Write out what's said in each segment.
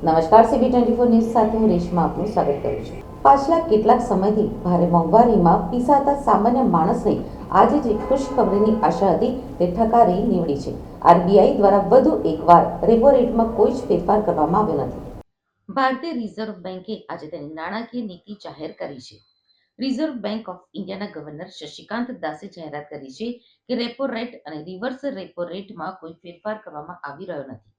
નમસ્કાર, CB24 news સાથે હું રેશમા આપનું સ્વાગત કરું છું. પાછલા કેટલાક સમયથી ભારે મોંઘવારીમાં પીસાતા સામાન્ય માણસને આજે જે ખુશખબરીની આશા હતી તે ઠકારી નીવડી છે. RBI દ્વારા વધુ એકવાર રેપો રેટમાં કોઈ જ ફેરફાર કરવામાં આવ્યો નથી. ભારતીય રિઝર્વ બેંકે આજે તેની નાણાકીય નીતિ જાહેર કરી છે. રિઝર્વ બેંક ઓફ ઇન્ડિયાના ગવર્નર શશિકાંત દાસે જાહેરાત કરી છે કે રેપો રેટ અને રિવર્સ રેપો રેટમાં કોઈ ફેરફાર કરવામાં આવી રહ્યો નથી.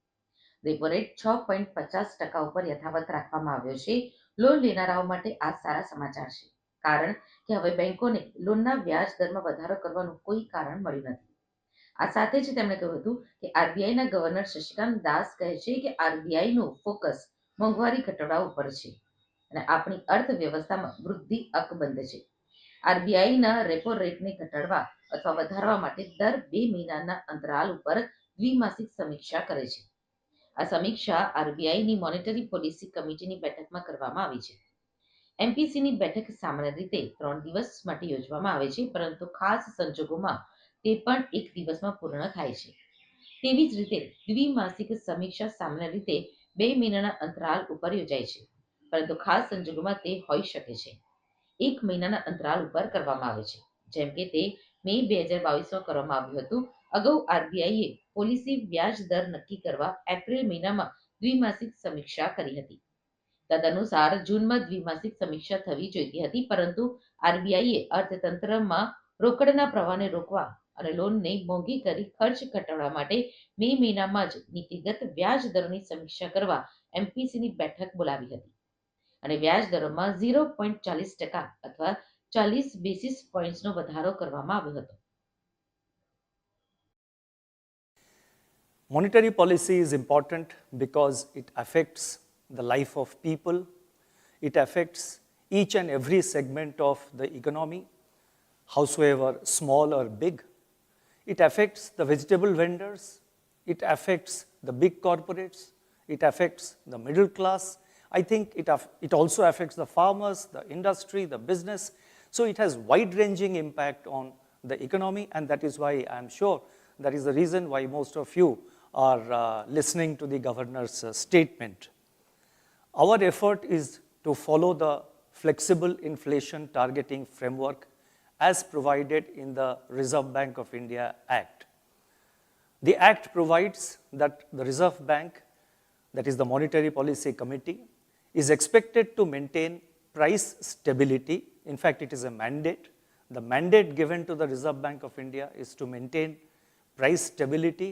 રેપો રેટ 6.50% ઉપર યથાવત રાખવામાં આવ્યો છે. લોન લેનારાઓ માટે આ સારા સમાચાર છે, કારણ કે હવે બેંકોને લોનના વ્યાજ દરમાં વધારો કરવાનું કોઈ કારણ મળ્યું નથી. આ સાથે જ તેમણે કહ્યું હતું કે આરબીઆઈના ગવર્નર શશિકાંત દાસ કહે છે કે આરબીઆઈનું ફોકસ મોંઘવારી ઘટાડવા ઉપર છે અને આપણી અર્થવ્યવસ્થામાં વૃદ્ધિ અકબંધ છે. આરબીઆઈના રેપો રેટને ઘટાડવા અથવા વધારવા માટે દર 2 મહિનાના અંતરાલ ઉપર દ્વિમાસિક સમીક્ષા કરે છે. આ સમીક્ષા આરબીઆઈની મોનેટરી પોલિસી કમિટીની બેઠકમાં કરવામાં આવી છે. એમપીસીની બેઠક સામાન્ય રીતે 3 દિવસ માટે યોજવામાં આવે છે, પરંતુ ખાસ સંજોગોમાં તે પણ 1 દિવસમાં પૂર્ણ થાય છે. તેવી જ રીતે દ્વિમાસિક સમીક્ષા સામાન્ય રીતે 2 મહિનાના અંતરાલ ઉપર યોજાય છે, પરંતુ ખાસ સંજોગોમાં તે હોઈ શકે છે 1 મહિનાના અંતરાલ ઉપર કરવામાં આવે છે, જેમ કે તે મે 2022માં કરવામાં આવ્યું હતું. અગાઉ આરબીઆઈએ પોલિસી વ્યાજ દર નક્કી કરવા એપ્રિલ મહિનામાં દ્વિમાસિક સમીક્ષા કરી હતી. તદનુસાર જૂનમાં દ્વિમાસિક સમીક્ષા થવી જોઈતી હતી, પરંતુ આરબીઆઈએ અર્થતંત્રમાં રોકડના પ્રવાહને રોકવા અને લોનને મોંઘી કરી ખર્ચ ઘટાડવા માટે મે મહિનામાં જ નીતિગત વ્યાજ દરોની સમીક્ષા કરવા એમપીસીની બેઠક બોલાવી હતી અને વ્યાજ દરોમાં 0.40% અથવા 40 બેસિસ પોઈન્ટ્સનો વધારો કરવામાં આવ્યો હતો. Monetary policy is important because it affects the life of people. It affects each and every segment of the economy, howsoever small or big. It affects the vegetable vendors. It affects the big corporates. It affects the middle class. I think it also affects the farmers, the industry, the business. So it has wide-ranging impact on the economy, and that is why I'm sure that is the reason why most of you are listening to the governor's statement. Our effort is to follow the flexible inflation targeting framework as provided in the Reserve Bank of India Act. The Act provides that the Reserve Bank, that is the Monetary Policy Committee, is expected to maintain price stability. In fact, it is a mandate. The mandate given to the Reserve Bank of India is to maintain price stability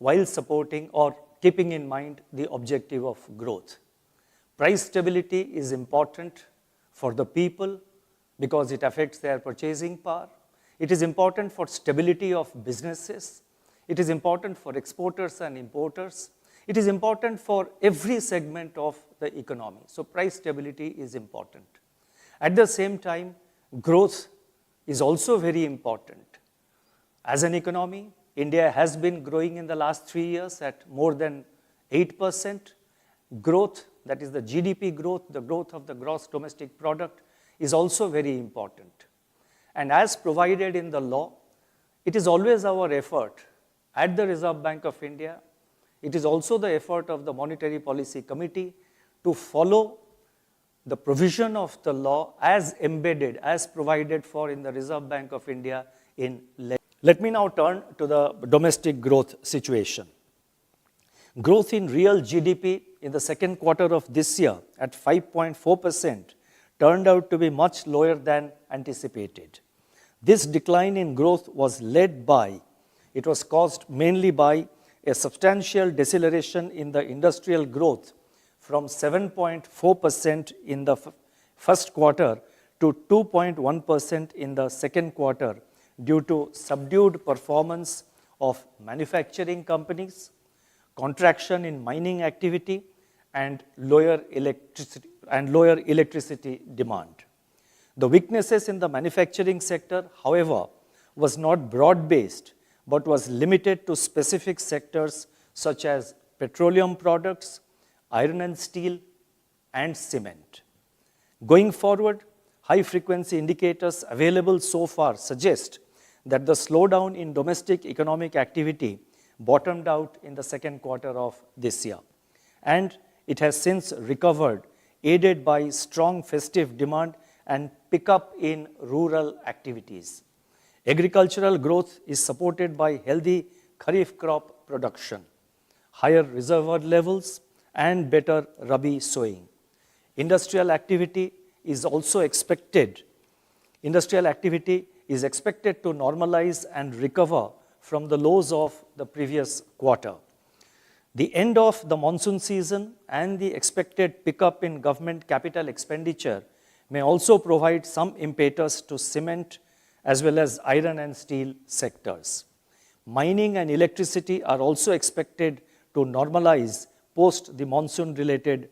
while supporting or keeping in mind the objective of growth. Price stability is important for the people because it affects their purchasing power. It is important for stability of businesses. It is important for exporters and importers. It is important for every segment of the economy. So price stability is important. At the same time, growth is also very important. As an economy, India has been growing in the last 3 years at more than 8%. Growth, that is the GDP growth, the growth of the gross domestic product, is also very important. And as provided in the law, it is always our effort at the Reserve Bank of India, it is also the effort of the Monetary Policy Committee to follow the provision of the law as embedded, as provided for in the Reserve Bank of India in law. Let me now turn to the domestic growth situation. Growth in real GDP in the second quarter of this year at 5.4% turned out to be much lower than anticipated. This decline in growth was it was caused mainly by a substantial deceleration in the industrial growth from 7.4% in the first quarter to 2.1% in the second quarter due to subdued performance of manufacturing companies, contraction in mining activity, and lower electricity demand. The weaknesses in the manufacturing sector, however, was not broad-based, but was limited to specific sectors such as petroleum products, iron and steel, and cement. Going forward, high-frequency indicators available so far suggest that the slowdown in domestic economic activity bottomed out in the second quarter of this year. And it has since recovered, aided by strong festive demand and pickup in rural activities. Agricultural growth is supported by healthy kharif crop production, higher reservoir levels, and better rabi sowing. Industrial activity is expected to normalize and recover from the lows of the previous quarter. The end of the monsoon season and the expected pickup in government capital expenditure may also provide some impetus to cement as well as iron and steel sectors. Mining and electricity are also expected to normalize post the monsoon-related